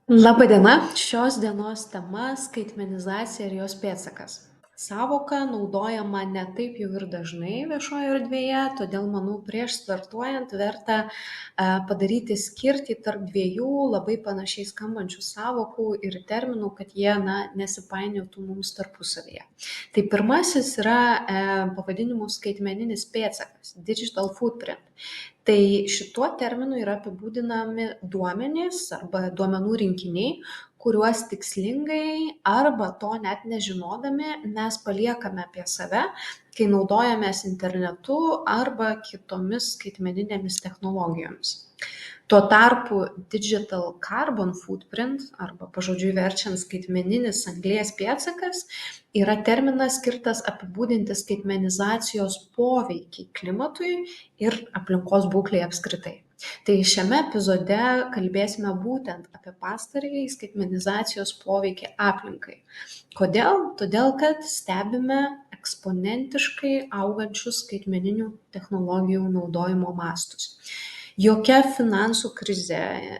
Laba diena. Šios dienos tema - skaitmenizacija ir jos pėdsakas. Sąvoka naudojama ne taip jau ir dažnai viešoje erdvėje, todėl manau prieš startuojant verta padaryti skirtį tarp dviejų labai panašiai skambančių sąvokų ir terminų, kad jie nesipainiotų mums tarpusavyje. Tai pirmasis yra pavadinimu skaitmeninis pėdsakas - digital footprint. Tai šituo terminu yra apibūdinami duomenys arba duomenų rinkiniai, kuriuos tikslingai arba to net nežinodami mes paliekame apie save, kai naudojamės internetu arba kitomis skaitmeninėmis technologijomis. Tuo tarpu digital carbon footprint arba pažodžiui verčiant skaitmeninis anglies pėdsakas yra terminas skirtas apibūdinti skaitmenizacijos poveikį klimatui ir aplinkos būklei apskritai. Tai šiame epizode kalbėsime būtent apie pastarąjį skaitmenizacijos poveikį aplinkai. Kodėl? Todėl, kad stebime eksponentiškai augančius skaitmeninių technologijų naudojimo mastus. Jokia finansų krizė,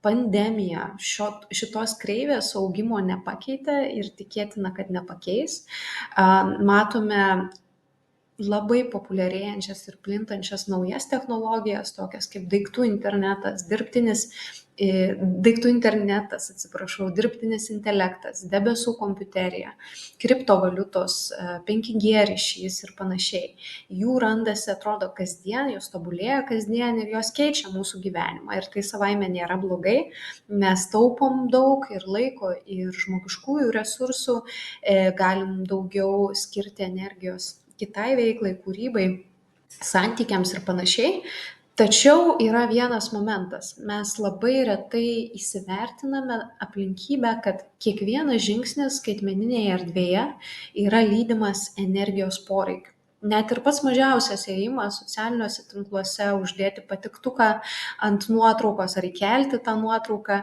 pandemija šitos kreivės augimo nepakeitė ir tikėtina, kad nepakeis. Matome labai populiarėjančias ir plintančias naujas technologijas, tokias kaip daiktų internetas, dirbtinis intelektas, debesų kompiuterija, kriptovaliutos, 5G ryšys ir panašiai. Jų randasi, atrodo, kasdien, jos tobulėja kasdien ir jos keičia mūsų gyvenimą. Ir tai savaime nėra blogai, mes taupom daug ir laiko, ir žmogiškųjų resursų, galim daugiau skirti energijos kitai veiklai, kūrybai, santykiams ir panašiai. Tačiau yra vienas momentas. Mes labai retai įsivertiname aplinkybę, kad kiekvienas žingsnis skaitmeninėje erdvėje yra lydimas energijos poreikiu. Net ir pats mažiausias ėjimas socialiniuose tinkluose, uždėti patiktuką ant nuotraukos ar įkelti tą nuotrauką,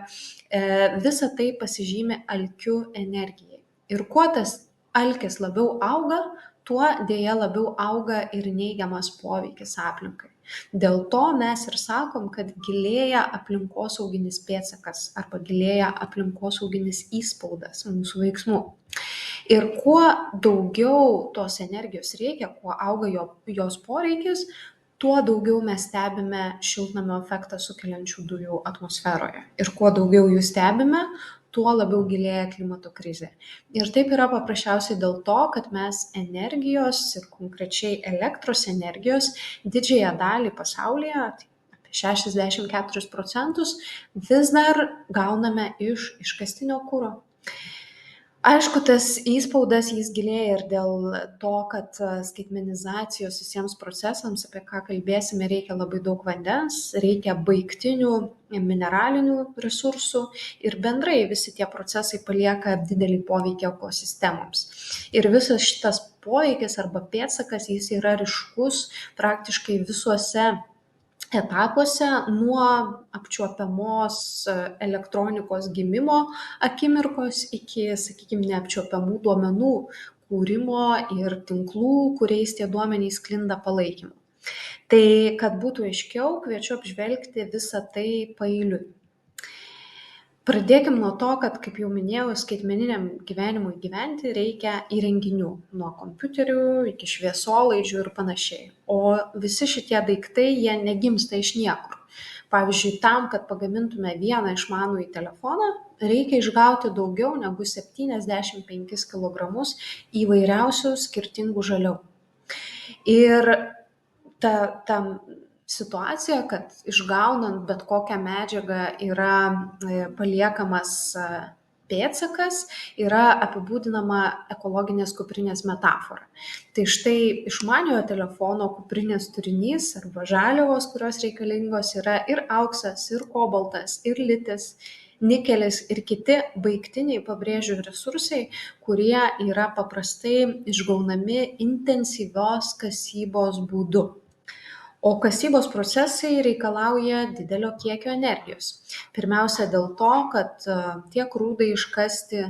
visa tai pasižymi alkiu energijai. Ir kuo tas alkis labiau auga, tuo dėja labiau auga ir neigiamas poveikis aplinkai. Dėl to mes ir sakom, kad gilėja aplinkosauginis pėdsakas arba gilėja aplinkosauginis įspaudas mūsų veiksmų. Ir kuo daugiau tos energijos reikia, kuo auga jos poreikis, tuo daugiau mes stebime šiltnamio efektą sukeliančių dujų atmosferoje. Ir kuo daugiau jų stebime, tuo labiau gilėja klimato krizė. Ir taip yra paprasčiausiai dėl to, kad mes energijos ir konkrečiai elektros energijos didžiąją dalį pasaulyje, tai apie 64%, vis dar gauname iš iškastinio kuro. Aišku, tas įspaudas jis gilėja ir dėl to, kad skaitmenizacijos visiems procesams, apie ką kalbėsime, reikia labai daug vandens, reikia baigtinių mineralinių resursų ir bendrai visi tie procesai palieka didelį poveikį ekosistemoms. Ir visas šitas poveikis arba pėdsakas, jis yra ryškus praktiškai visuose etapuose nuo apčiuopiamos elektronikos gimimo akimirkos iki, sakykime, neapčiuopiamų duomenų kūrimo ir tinklų, kuriais tie duomenys sklinda palaikymu. Tai, kad būtų aiškiau, kviečiu apžvelgti visą tai paeiliui. Pradėkim nuo to, kad, kaip jau minėjau, skaitmeniniam gyvenimui gyventi reikia įrenginių, nuo kompiuterių iki šviesolaidžių ir panašiai. O visi šitie daiktai, jie negimsta iš niekur. Pavyzdžiui, tam, kad pagamintume vieną išmanųjį telefoną, reikia išgauti daugiau negu 75 kg įvairiausių skirtingų žaliavų. Ir ta situacija, kad išgaunant bet kokią medžiagą yra paliekamas pėdsakas, yra apibūdinama ekologinės kuprinės metafora. Tai štai išmaniojo telefono kuprinės turinys arba žaliavos, kurios reikalingos, yra ir auksas, ir kobaltas, ir litis, nikelis ir kiti baigtiniai, pabrėžiu, resursai, kurie yra paprastai išgaunami intensyvios kasybos būdu. O kasybos procesai reikalauja didelio kiekio energijos. Pirmiausia dėl to, kad tiek rūdai iškasti,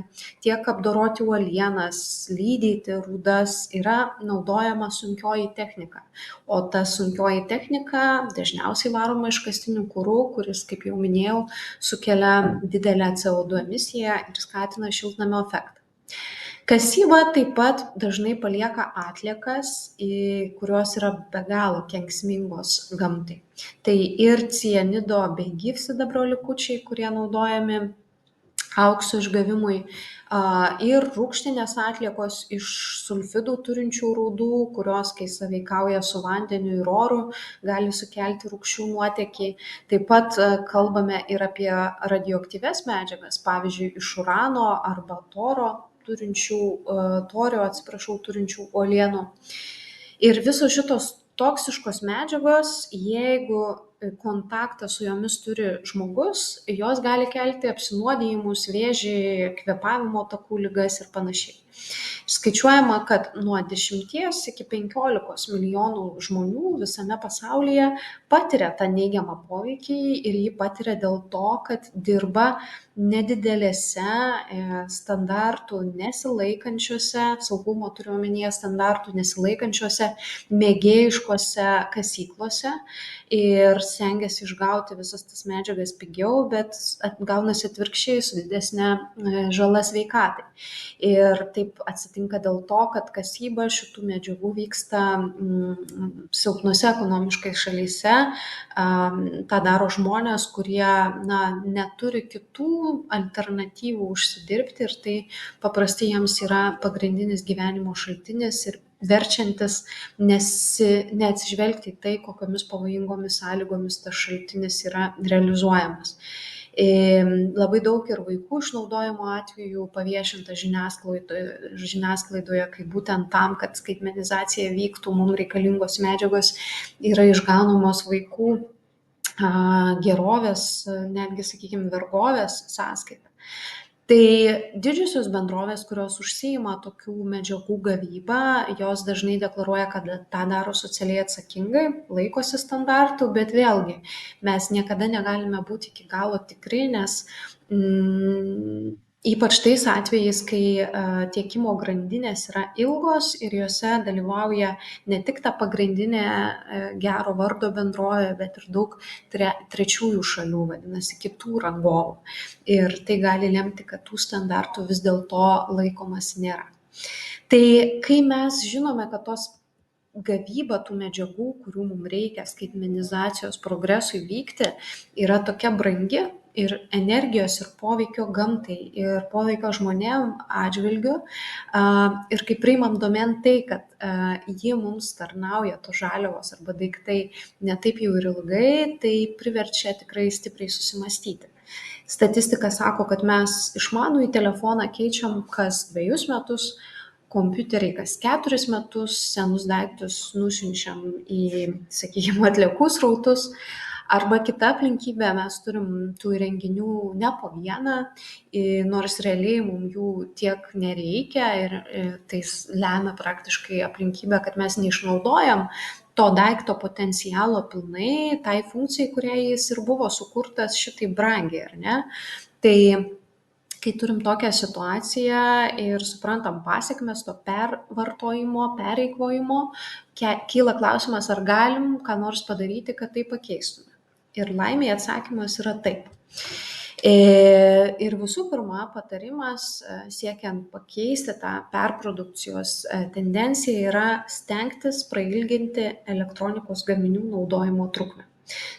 tiek apdoroti uolienas, lydyti rūdas yra naudojama sunkioji technika. O ta sunkioji technika dažniausiai varoma iškastiniu kuru, kuris, kaip jau minėjau, sukelia didelę CO2 emisiją ir skatina šiltnamio efektą. Kasyba taip pat dažnai palieka atliekas, kurios yra be galo kenksmingos gamtai. Tai ir cianido bei gyvsidabrio likučiai, kurie naudojami aukso išgavimui, ir rūgštinės atliekos iš sulfidų turinčių rūdų, kurios, kai sąveikauja su vandeniu ir oru, gali sukelti rūgščių nuotėkį. Taip pat kalbame ir apie radioaktyvias medžiagas, pavyzdžiui, iš urano arba turinčių uolienų. Ir visos šitos toksiškos medžiagos, jeigu kontaktą su jomis turi žmogus, jos gali kelti apsinuodijimus, vėžį, kvėpavimo takų ligas ir panašiai. Skaičiuojama, kad nuo 10 iki 15 milijonų žmonių visame pasaulyje patiria tą neigiamą poveikį ir jį patiria dėl to, kad dirba nedidelėse standartų nesilaikančiose, saugumo turiu omenyje standartų nesilaikančiose mėgėjiškose kasyklose ir stengiasi išgauti visas tas medžiagas pigiau, bet gaunasi atvirkščiai su didesnė žala sveikatai. Ir taip atsitinka dėl to, kad kasyba šitų medžiagų vyksta silpnose ekonomiškai šalyse. Ta daro žmonės, kurie neturi kitų alternatyvų užsidirbti ir tai paprastai jiems yra pagrindinis gyvenimo šaltinis ir verčiantis neatsižvelgti į tai, kokiomis pavojingomis sąlygomis tas šaltinis yra realizuojamas. Labai daug ir vaikų išnaudojimo atvejų paviešinta žiniasklaidoje, kai būtent tam, kad skaitmenizacija vyktų, mums reikalingos medžiagos yra išgaunamos vaikų gerovės, netgi, sakykime, vergovės sąskaita. Tai didžiosios bendrovės, kurios užsiima tokių medžiagų gavybą, jos dažnai deklaruoja, kad tą daro socialiai atsakingai, laikosi standartų, bet vėlgi mes niekada negalime būti iki galo tikri, nes ypač tais atvejais, kai tiekimo grandinės yra ilgos ir juose dalyvauja ne tik ta pagrindinė gero vardo bendrovė, bet ir daug trečiųjų šalių, vadinasi, kitų rangovų. Ir tai gali lemti, kad tų standartų vis dėlto laikomasi nėra. Tai kai mes žinome, kad tos gavyba tų medžiagų, kurių mums reikia skaitmenizacijos progresui vykti, yra tokia brangi ir energijos ir poveikio gamtai ir poveikio žmonėm atžvilgiu, ir kai priimam domėn tai, kad ji mums tarnauja tos žaliavos arba daiktai ne taip jau ir ilgai, tai priverčia tikrai stipriai susimastyti. Statistika sako, kad mes išmanųjį telefoną keičiam kas 2 metus, kompiuteriai kas 4 metus, senus daiktus nusiunčiam į, sakykime, atliekų srautus. Arba kita aplinkybė, mes turim tų įrenginių ne po vieną, nors realiai mums jų tiek nereikia ir tai lemia praktiškai aplinkybę, kad mes neišnaudojam to daikto potencialo pilnai, tai funkcijai, kuriai jis ir buvo sukurtas šitai brangiai, ar ne? Tai kai turim tokią situaciją ir suprantam pasekmes to pervartojimo, pereikvojimo, kyla klausimas, ar galim ką nors padaryti, kad tai pakeistume. Ir laimei atsakymas yra taip. Ir visų pirma, patarimas siekiant pakeisti tą perprodukcijos tendenciją yra stengtis prailginti elektronikos gaminių naudojimo trukmę.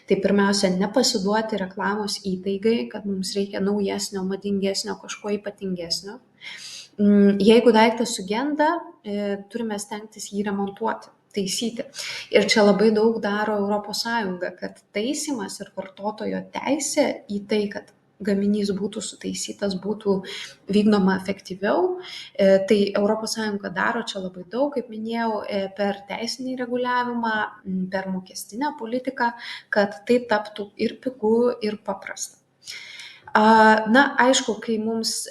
Tai pirmiausia, nepasiduoti reklamos įtaigai, kad mums reikia naujesnio, madingesnio, kažko ypatingesnio. Jeigu daiktas sugenda, turime stengtis jį remontuoti, taisyti. Ir čia labai daug daro ES, kad taisymas ir vartotojo teisė į tai, kad gaminys būtų sutaisytas, būtų vykdoma efektyviau. Tai ES daro čia labai daug, kaip minėjau, per teisinį reguliavimą, per mokestinę politiką, kad tai taptų ir pigu, ir paprasta. Aišku, kai mums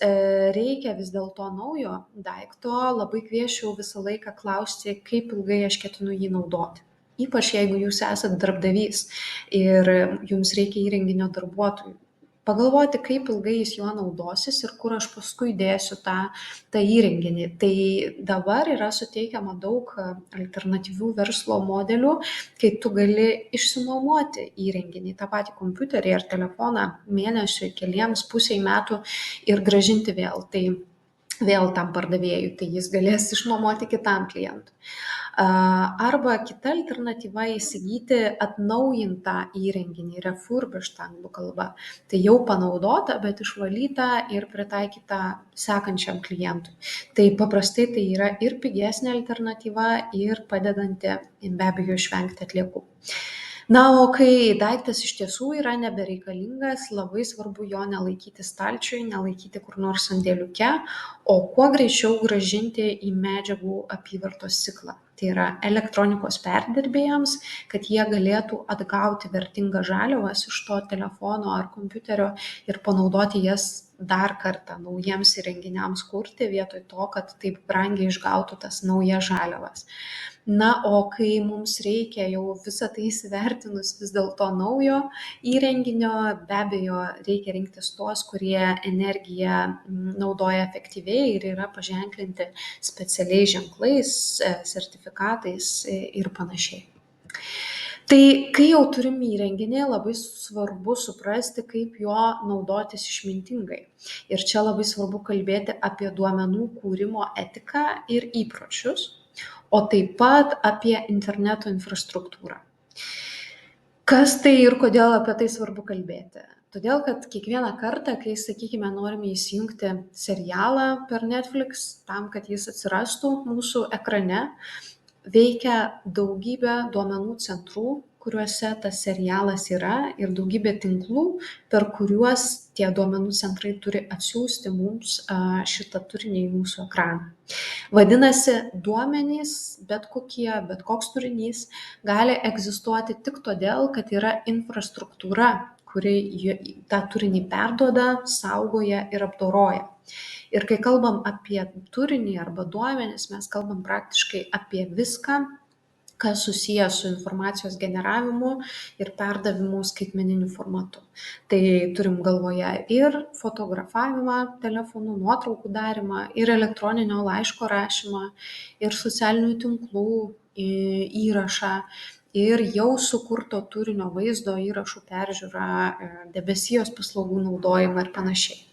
reikia vis dėlto naujo daikto, labai kviesčiau visą laiką klausti, kaip ilgai aš ketinu jį naudoti. ypač jeigu jūs esat darbdavys ir jums reikia įrenginio darbuotojų. Pagalvoti, kaip ilgai jis juo naudosis ir kur aš paskui dėsiu tą įrenginį. Tai dabar yra suteikiama daug alternatyvių verslo modelių, kai tu gali išsinuomoti įrenginį, tą patį kompiuterį ar telefoną mėnesiui, keliems, pusiai metų ir grąžinti vėl. Tai vėl tam pardavėjui, tai jis galės išnuomoti kitam klientui. Arba kita alternatyva įsigyti atnaujintą įrenginį, refurbished anglų kalba. Tai jau panaudota, bet išvalyta ir pritaikyta sekančiam klientui. Tai paprastai tai yra ir pigesnė alternatyva, ir padedanti be abejo išvengti atliekų. Na, o kai daiktas iš tiesų yra nebereikalingas, labai svarbu jo nelaikyti stalčiui, nelaikyti kur nors sandėliuke, o kuo greičiau grąžinti į medžiagų apyvartos ciklą. Tai yra elektronikos perdirbėjams, kad jie galėtų atgauti vertingas žaliavas iš to telefono ar kompiuterio ir panaudoti jas dar kartą naujiems įrenginiams kurti, vietoj to, kad taip brangiai išgautų tas naujas žaliavas. Na, o kai mums reikia jau visą tai įsivertinus vis dėlto naujo įrenginio, be abejo, reikia rinktis tuos, kurie energiją naudoja efektyviai ir yra paženklinti specialiais ženklais, sertifikatais ir panašiai. Tai kai jau turim įrenginį, labai svarbu suprasti, kaip jo naudotis išmintingai. Ir čia labai svarbu kalbėti apie duomenų kūrimo etiką ir įpročius, o taip pat apie interneto infrastruktūrą. Kas tai ir kodėl apie tai svarbu kalbėti? Todėl, kad kiekvieną kartą, kai, sakykime, norime įsijungti serialą per Netflix, tam, kad jis atsirastų mūsų ekrane, veikia daugybė duomenų centrų, kuriuose tas serialas yra, ir daugybė tinklų, per kuriuos tie duomenų centrai turi atsiųsti mums šitą turinį į mūsų ekraną. Vadinasi, duomenys, bet koks turinys gali egzistuoti tik todėl, kad yra infrastruktūra, kuri tą turinį perduoda, saugoja ir apdoroja. Ir kai kalbam apie turinį arba duomenis, mes kalbam praktiškai apie viską, kas susiję su informacijos generavimu ir perdavimu skaitmeniniu formatu. Tai turim galvoje ir fotografavimą telefonu, nuotraukų darymą, ir elektroninio laiško rašymą, ir socialinių tinklų įrašą, ir jau sukurto turinio vaizdo įrašų peržiūrą, debesijos paslaugų naudojimą ir panašiai.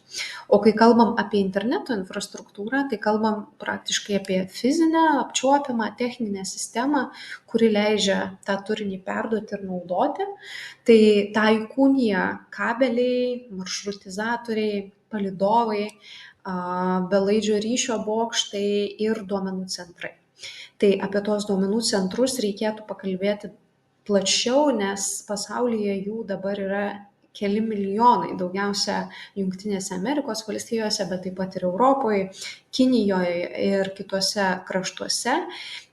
O kai kalbam apie interneto infrastruktūrą, tai kalbam praktiškai apie fizinę, apčiuopiamą techninę sistemą, kuri leidžia tą turinį perduoti ir naudoti. Tai tą įkūnija kabeliai, maršrutizatoriai, palydovai, belaidžio ryšio bokštai ir duomenų centrai. Tai apie tuos duomenų centrus reikėtų pakalbėti plačiau, nes pasaulyje jų dabar yra keli milijonai, daugiausia Jungtinėse Amerikos valstijose, bet taip pat ir Europoje, Kinijoje ir kituose kraštuose.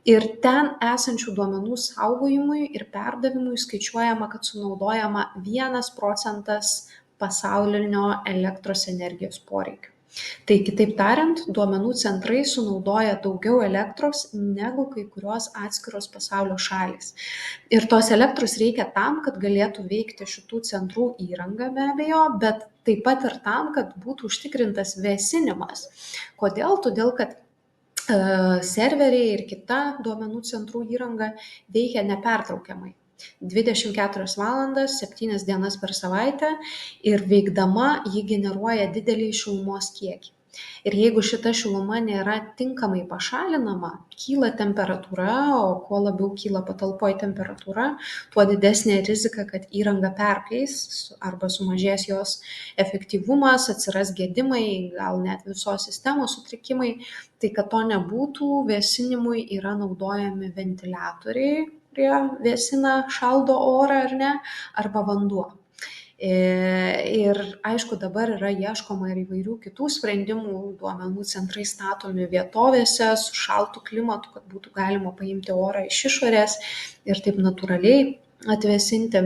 Ir ten esančių duomenų saugojimui ir perdavimui skaičiuojama, kad sunaudojama 1% pasaulinio elektros energijos poreikio. Tai kitaip tariant, duomenų centrai sunaudoja daugiau elektros negu kai kurios atskiros pasaulio šalys. Ir tos elektros reikia tam, kad galėtų veikti šitų centrų įranga be abejo, bet taip pat ir tam, kad būtų užtikrintas vėsinimas. Kodėl? Todėl, kad serveriai ir kita duomenų centrų įranga veikia nepertraukiamai. 24 valandas, 7 dienas per savaitę ir veikdama ji generuoja didelį šilumos kiekį. Ir jeigu šita šiluma nėra tinkamai pašalinama, kyla temperatūra, o kuo labiau kyla patalpoje temperatūra, tuo didesnė rizika, kad įranga perkais arba sumažės jos efektyvumas, atsiras gedimai, gal net visos sistemos sutrikimai. Tai kad to nebūtų, vėsinimui yra naudojami ventiliatoriai, kurie vėsina, šaldo orą ar ne, arba vanduo. Ir aišku, dabar yra ieškoma ir įvairių kitų sprendimų, duomenų centrai statomi vietovėse su šaltu klimatu, kad būtų galima paimti orą iš išorės ir taip natūraliai atvėsinti.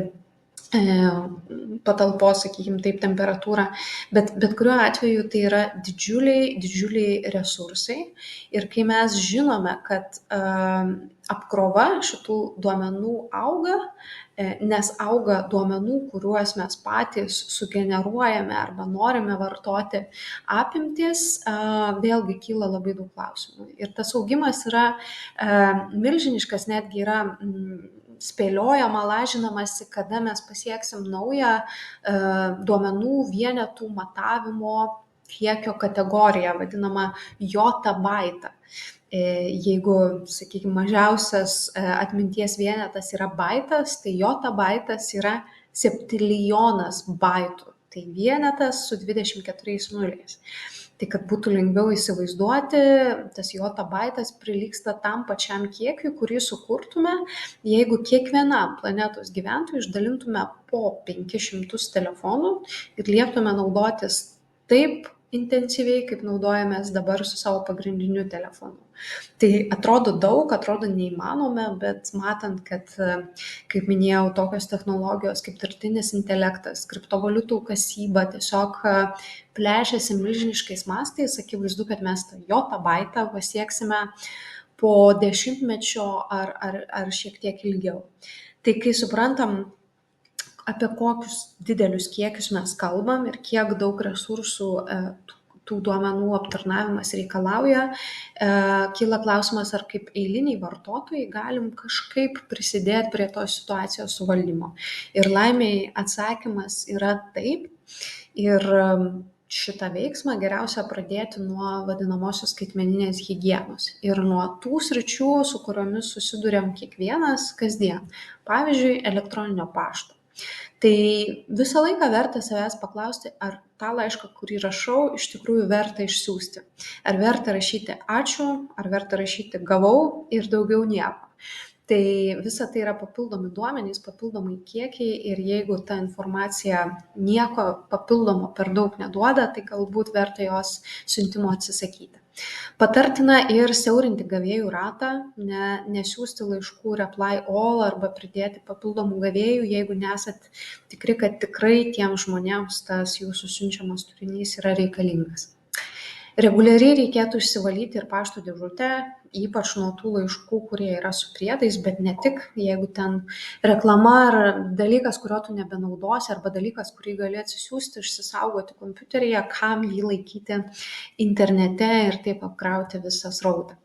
patalpos, sakykime taip, temperatūrą, bet kuriuo atveju tai yra didžiuliai resursai ir kai mes žinome, kad apkrova šitų duomenų auga, nes auga duomenų, kuriuos mes patys sugeneruojame arba norime vartoti apimtis, vėlgi kyla labai daug klausimų. Ir tas augimas yra milžiniškas, netgi yra spėliojama, lažinamasi, kada mes pasieksim naują duomenų vienetų matavimo kiekio kategoriją, vadinamą jotabaitą. Jeigu, sakykime, mažiausias atminties vienetas yra baitas, tai jotabaitas yra septiljonas baitų. Tai vienetas su 24 nuliais. Tai kad būtų lengviau įsivaizduoti, tas jotabaitas prilygsta tam pačiam kiekiui, kurį sukurtume, jeigu kiekvienam planetos gyventojui išdalintume po 500 telefonų ir lieptume naudotis taip intensyviai, kaip naudojamės dabar su savo pagrindiniu telefonu. Tai atrodo daug, atrodo neįmanoma, bet matant, kad, kaip minėjau, tokios technologijos kaip dirbtinis intelektas, kriptovaliutų kasyba tiesiog plečiasi milžiniškais mastais, akivaizdu, kad mes tą jotabaitą pasieksime po 10-mečio ar šiek tiek ilgiau. Tai kai suprantam, apie kokius didelius kiekius mes kalbam ir kiek daug resursų tų duomenų aptarnavimas reikalauja, kyla klausimas, ar kaip eiliniai vartotojai galim kažkaip prisidėti prie tos situacijos suvaldymo. Ir laimiai atsakymas yra taip. Ir šitą veiksmą geriausia pradėti nuo vadinamosios skaitmeninės higienos ir nuo tų sričių, su kuriomis susiduriam kiekvienas kasdien. Pavyzdžiui, elektroninio pašto. Tai visą laiką verta savęs paklausti, ar tą laišką, kurį rašau, iš tikrųjų verta išsiųsti. Ar verta rašyti ačiū, ar verta rašyti gavau ir daugiau nieko. Tai visa tai yra papildomi duomenys, papildomai kiekiai ir jeigu ta informacija nieko papildomo per daug neduoda, tai galbūt verta jos siuntimo atsisakyti. Patartina ir siaurinti gavėjų ratą, nesiųsti laiškų reply all arba pridėti papildomų gavėjų, jeigu nesat tikri, kad tikrai tiems žmonėms tas jūsų siunčiamas turinys yra reikalingas. Reguliariai reikėtų išsivalyti ir pašto dėžutę, ypač nuo tų laiškų, kurie yra su priedais, bet ne tik, jeigu ten reklama ar dalykas, kurio tu nebenaudosi, arba dalykas, kurį gali atsisiųsti, išsisaugoti kompiuteryje, kam jį laikyti internete ir taip apkrauti visą srautą.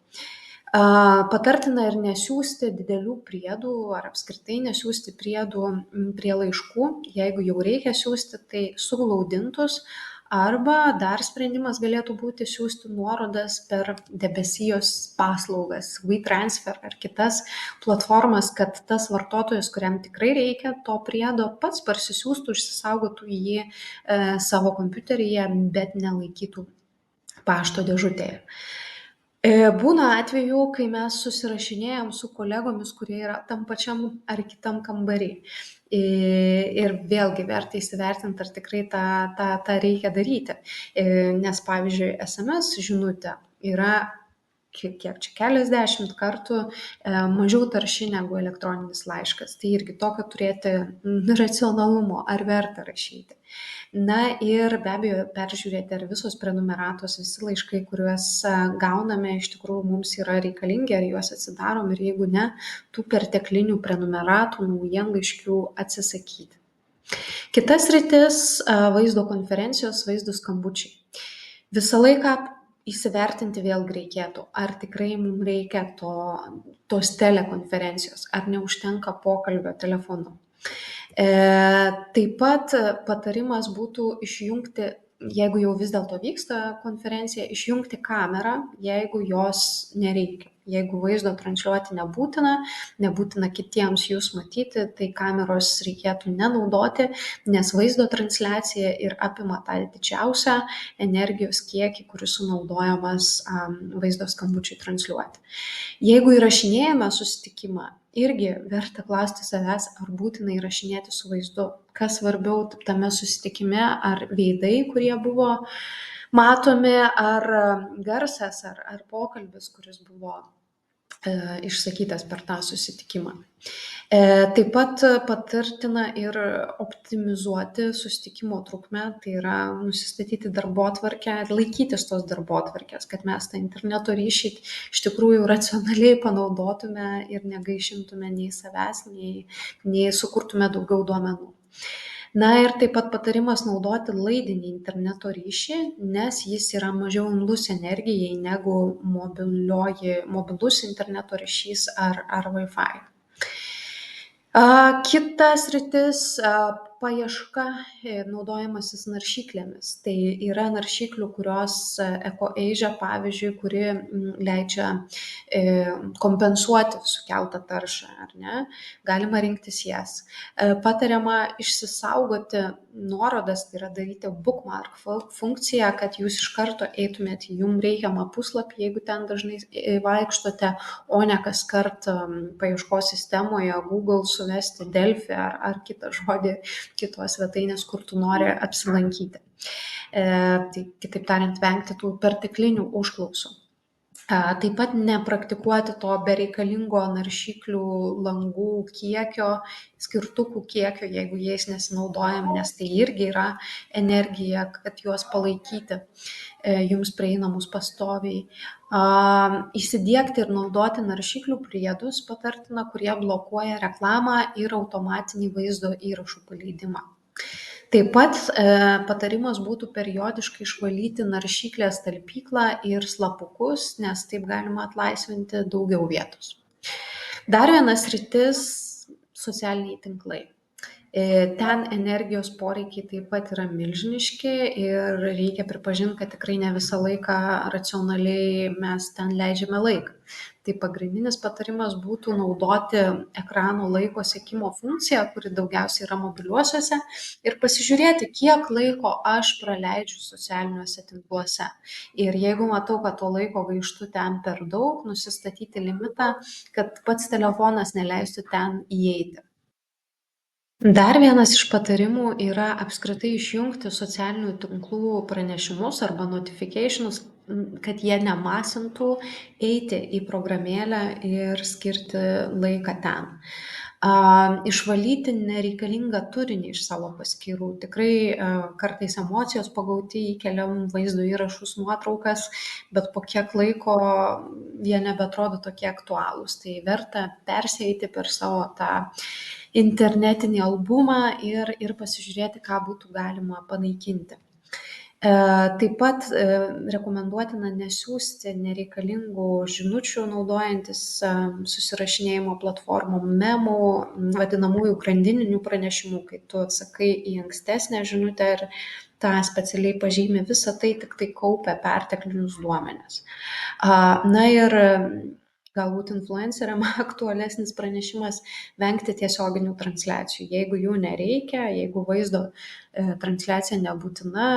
Patartina ir nesiųsti didelių priedų ar apskritai nesiųsti priedų prie laiškų, jeigu jau reikia siųsti, tai suglaudintus. Arba dar sprendimas galėtų būti siųsti nuorodas per debesijos paslaugas, WeTransfer ar kitas platformas, kad tas vartotojas, kuriam tikrai reikia to priedo, pats parsisiųstų, išsisaugotų jį savo kompiuteryje, bet nelaikytų pašto dėžutėje. Būna atvejų, kai mes susirašinėjam su kolegomis, kurie yra tam pačiam ar kitam kambarį. Ir vėlgi verta įsivertinti, ar tikrai tą reikia daryti. Nes, pavyzdžiui, SMS žinutė yra kiek čia keliasdešimt kartų mažiau tarši negu elektroninis laiškas. Tai irgi tokio turėti racionalumo, ar verta rašyti. Na ir be abejo peržiūrėti, ar visos prenumeratos, visi laiškai, kuriuos gauname, iš tikrųjų mums yra reikalingi, ar juos atsidarom ir jeigu ne, tų perteklinių prenumeratų, naujienlaiškių atsisakyti. Kitas sritis - vaizdo konferencijos, vaizdo skambučiai. Visą laiką įsivertinti vėlgi reikėtų, ar tikrai mums reikia tos telekonferencijos, ar neužtenka pokalbio telefonu. Taip pat patarimas būtų išjungti, jeigu jau vis dėlto vyksta konferencija, išjungti kamerą, jeigu jos nereikia. Jeigu vaizdo transliuoti nebūtina kitiems jūs matyti, tai kameros reikėtų nenaudoti, nes vaizdo transliacija ir apima tą didžiausią energijos kiekį, kuris sunaudojamas vaizdo skambučiui transliuoti. Jeigu įrašinėjame susitikimą, irgi verta klausti savęs, ar būtina įrašinėti su vaizdu. Kas svarbiau tame susitikime, ar veidai, kurie buvo matomi, ar garsas, ar pokalbis, kuris buvo išsakytas per tą susitikimą. Taip pat patartina ir optimizuoti susitikimo trukmę, tai yra nusistatyti darbotvarkę ir laikytis tos darbotvarkės, kad mes tą interneto ryšį iš tikrųjų racionaliai panaudotume ir negaišintume nei savęs, nei sukurtume daugiau duomenų. Na ir taip pat patarimas naudoti laidinį interneto ryšį, nes jis yra mažiau imlus energijai negu mobilus interneto ryšys ar Wi-Fi. Kita sritis - paieška, naudojimasis naršyklėmis. Tai yra naršyklių, kurios EcoAsia, pavyzdžiui, kuri leidžia kompensuoti sukeltą taršą, ar ne? Galima rinktis jas. Patariama išsisaugoti nuorodas, tai yra daryti bookmark funkciją, kad jūs iš karto eitumėt į jums reikiamą puslapį, jeigu ten dažnai vaikštote, o ne kaskart paieškos sistemoje Google suvesti Delfi ar kitą žodį kitos svetainės, kur tu nori apsilankyti. Tai kitaip tariant, vengti tų perteklinių užklausų. Taip pat nepraktikuoti to bereikalingo naršyklių langų kiekio, skirtukų kiekio, jeigu jais nesinaudojam, nes tai irgi yra energija, kad juos palaikyti jums prieinamus pastoviai. Įsidiegti ir naudoti naršyklių priedus patartina, kurie blokuoja reklamą ir automatinį vaizdo įrašų paleidimą. Taip pat patarimas būtų periodiškai išvalyti naršyklės talpyklą ir slapukus, nes taip galima atlaisvinti daugiau vietos. Dar viena sritis - socialiniai tinklai. Ten energijos poreikiai taip pat yra milžiniški ir reikia pripažinti, kad tikrai ne visą laiką racionaliai mes ten leidžiame laiką. Tai pagrindinis patarimas būtų naudoti ekrano laiko sekimo funkciją, kuri daugiausiai yra mobiliuosiuose, ir pasižiūrėti, kiek laiko aš praleidžiu socialiniuose tinkluose. Ir jeigu matau, kad to laiko gaištu ten per daug, nusistatyti limitą, kad pats telefonas neleistų ten įeiti. Dar vienas iš patarimų yra apskritai išjungti socialinių tinklų pranešimus arba notifications, kad jie nemasintų eiti į programėlę ir skirti laiką ten. Išvalyti nereikalingą turinį iš savo paskyrų. Tikrai kartais emocijos pagauti įkeliam vaizdo įrašus, nuotraukas, bet po kiek laiko jie nebeatrodo tokie aktualūs. Tai verta persieiti per savo tą internetinį albumą ir pasižiūrėti, ką būtų galima panaikinti. Taip pat rekomenduotina nesiųsti nereikalingų žinučių naudojantis susirašinėjimo platformom, memų, vadinamųjų grandininių pranešimų, kai tu atsakai į ankstesnę žinutę ir tą specialiai pažymi, visą tai tik tai kaupia perteklinius duomenis. Na ir galbūt influenceriam aktualesnis pranešimas - vengti tiesioginių transliacijų. Jeigu jų nereikia, jeigu vaizdo transliacija nebūtina,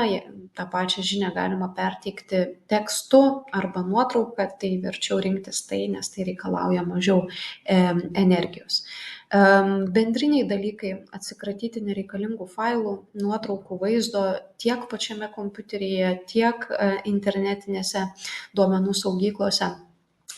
tą pačią žinią galima perteikti tekstu arba nuotrauką, tai verčiau rinktis tai, nes tai reikalauja mažiau energijos. Bendriniai dalykai - atsikratyti nereikalingų failų, nuotraukų, vaizdo tiek pačiame kompiuteryje, tiek internetinėse duomenų saugyklose.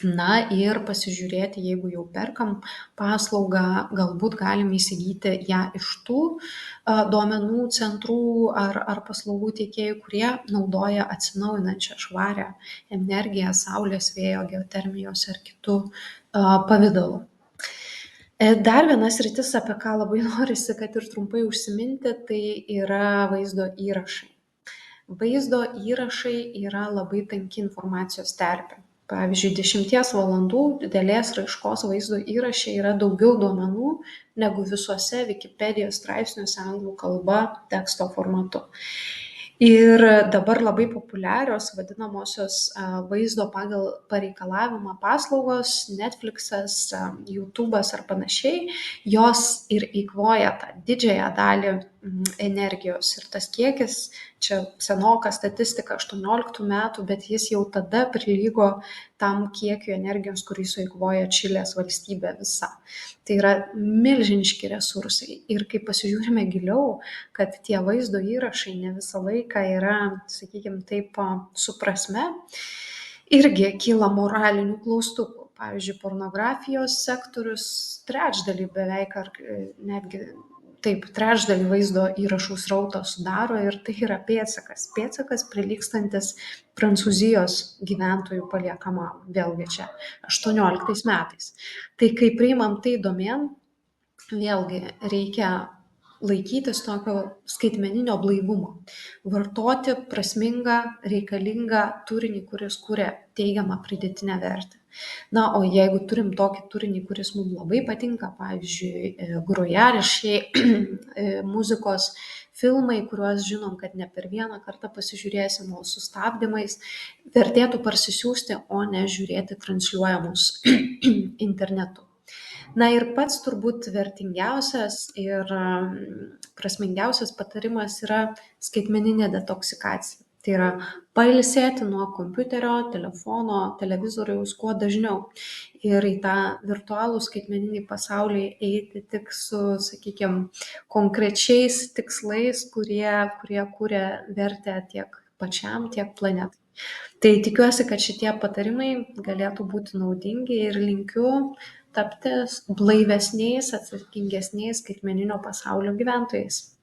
Na ir pasižiūrėti, jeigu jau perkam paslaugą, galbūt galim įsigyti ją iš tų duomenų centrų ar paslaugų teikėjų, kurie naudoja atsinaujinančią švarią energiją saulės, vėjo, geotermijos ar kitų pavidalų. Dar viena sritis, apie ką labai norisi, kad ir trumpai užsiminti, tai yra vaizdo įrašai. Vaizdo įrašai yra labai tanki informacijos terpė. Pavyzdžiui, 10 valandų didelės raiškos vaizdo įraše yra daugiau duomenų negu visuose Wikipedijos straipsniuose anglų kalba teksto formatu. Ir dabar labai populiarios vadinamosios vaizdo pagal pareikalavimą paslaugos, Netflix'as, YouTube'as ar panašiai, jos ir eikvoja tą didžiąją dalį energijos. Ir tas kiekis, čia senoka statistika 18 metų, bet jis jau tada prilygo tam kiekiu energijos, kurį sueikvoja Čilės valstybė visa. Tai yra milžiniški resursai. Ir kai pasižiūrime giliau, kad tie vaizdo įrašai ne visą laiką yra, sakykime taip, su prasme, irgi kyla moralinių klaustukų. pavyzdžiui, pornografijos sektorius trečdalį beveik ar netgi taip, trečdalį vaizdo įrašų srauto sudaro ir tai yra pėdsakas prilygstantis Prancūzijos gyventojų paliekamam, vėlgi čia 18 metais. Tai kai priimam tai domėn, vėlgi reikia laikytis tokio skaitmeninio blaivumo, vartoti prasmingą, reikalingą turinį, kuris kuria teigiamą pridėtinę vertę. Na, o jeigu turim tokį turinį, kuris mums labai patinka, pavyzdžiui, grojaraščiai, muzikos, filmai, kuriuos žinom, kad ne per vieną kartą pasižiūrėsim, o su stabdymais, vertėtų parsisiųsti, o ne žiūrėti transliuojamus internetu. Na ir pats turbūt vertingiausias ir prasmingiausias patarimas yra skaitmeninė detoksikacija. Tai yra pailsėti nuo kompiuterio, telefono, televizoriaus kuo dažniau ir į tą virtualų skaitmeninį pasaulį eiti tik su, sakykime, konkrečiais tikslais, kurie kuria vertę tiek pačiam, tiek planetai. Tai tikiuosi, kad šitie patarimai galėtų būti naudingi ir linkiu tapti blaivesniais, atsakingesniais skaitmeninio pasaulio gyventojais.